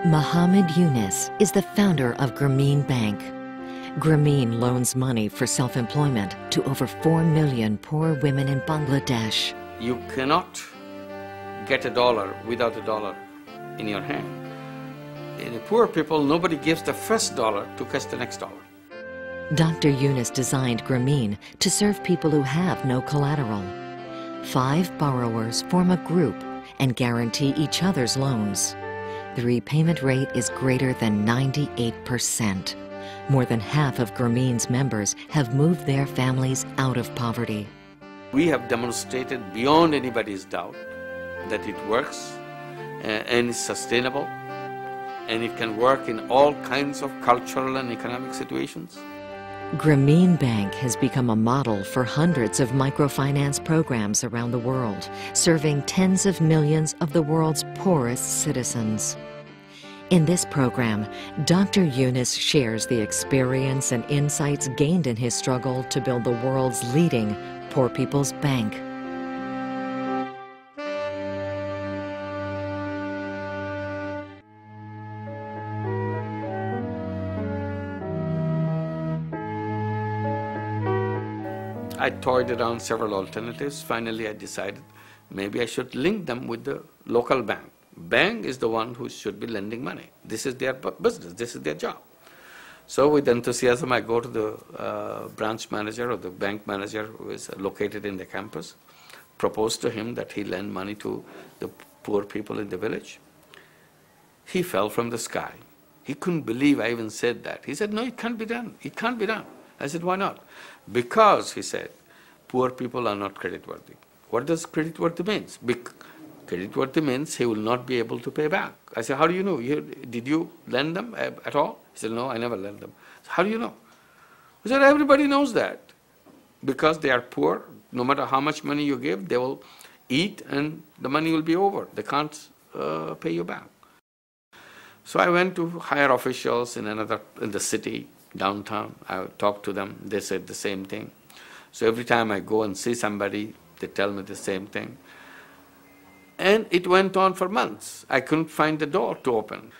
Mohammed Yunus is the founder of Grameen Bank. Grameen loans money for self-employment to over 4 million poor women in Bangladesh. You cannot get a dollar without a dollar in your hand. In the poor people, nobody gives the first dollar to catch the next dollar. Dr. Yunus designed Grameen to serve people who have no collateral. 5 borrowers form a group and guarantee each other's loans. The repayment rate is greater than 98%. More than half of Grameen's members have moved their families out of poverty. We have demonstrated beyond anybody's doubt that it works and is sustainable, and it can work in all kinds of cultural and economic situations. Grameen Bank has become a model for hundreds of microfinance programs around the world, serving tens of millions of the world's poorest citizens. In this program, Dr. Yunus shares the experience and insights gained in his struggle to build the world's leading poor people's bank. I toyed around several alternatives. Finally, I decided maybe I should link them with the local bank. Bank is the one who should be lending money. This is their business. This is their job. So with enthusiasm, I go to the branch manager or the bank manager who is located in the campus, propose to him that he lend money to the poor people in the village. He fell from the sky. He couldn't believe I even said that. He said, no, it can't be done. It can't be done. I said, why not? Because, he said, poor people are not creditworthy. What does creditworthy mean? Creditworthy means he will not be able to pay back. I said, how do you know? Did you lend them at all? He said, no, I never lent them. So how do you know? I said, everybody knows that. Because they are poor, no matter how much money you give, they will eat and the money will be over. They can't pay you back. So I went to higher officials in the city, downtown. I talked to them. They said the same thing. So every time I go and see somebody, they tell me the same thing. And it went on for months. I couldn't find the door to open.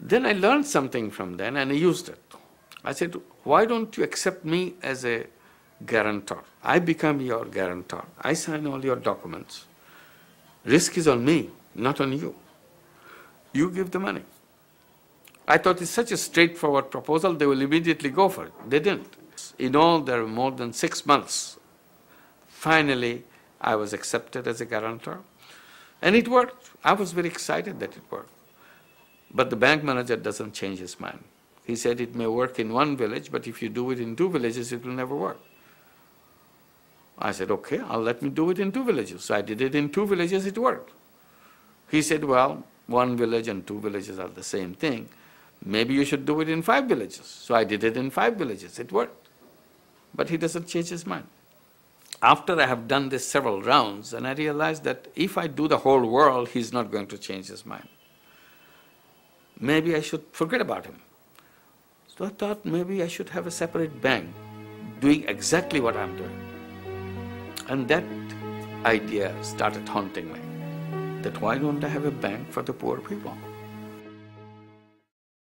Then I learned something from them and I used it. I said, why don't you accept me as a guarantor? I become your guarantor. I sign all your documents. Risk is on me, not on you. You give the money. I thought it's such a straightforward proposal, they will immediately go for it. They didn't. In all, there were more than 6 months. Finally, I was accepted as a guarantor. And it worked. I was very excited that it worked. But the bank manager doesn't change his mind. He said it may work in one village, but if you do it in 2 villages, it will never work. I said, okay, let me do it in 2 villages. So I did it in 2 villages, it worked. He said, well, 1 village and 2 villages are the same thing. Maybe you should do it in 5 villages. So I did it in 5 villages, it worked. But he doesn't change his mind. After I have done this several rounds, and I realized that if I do the whole world, he's not going to change his mind. Maybe I should forget about him. So I thought maybe I should have a separate bank doing exactly what I'm doing. And that idea started haunting me, that why don't I have a bank for the poor people?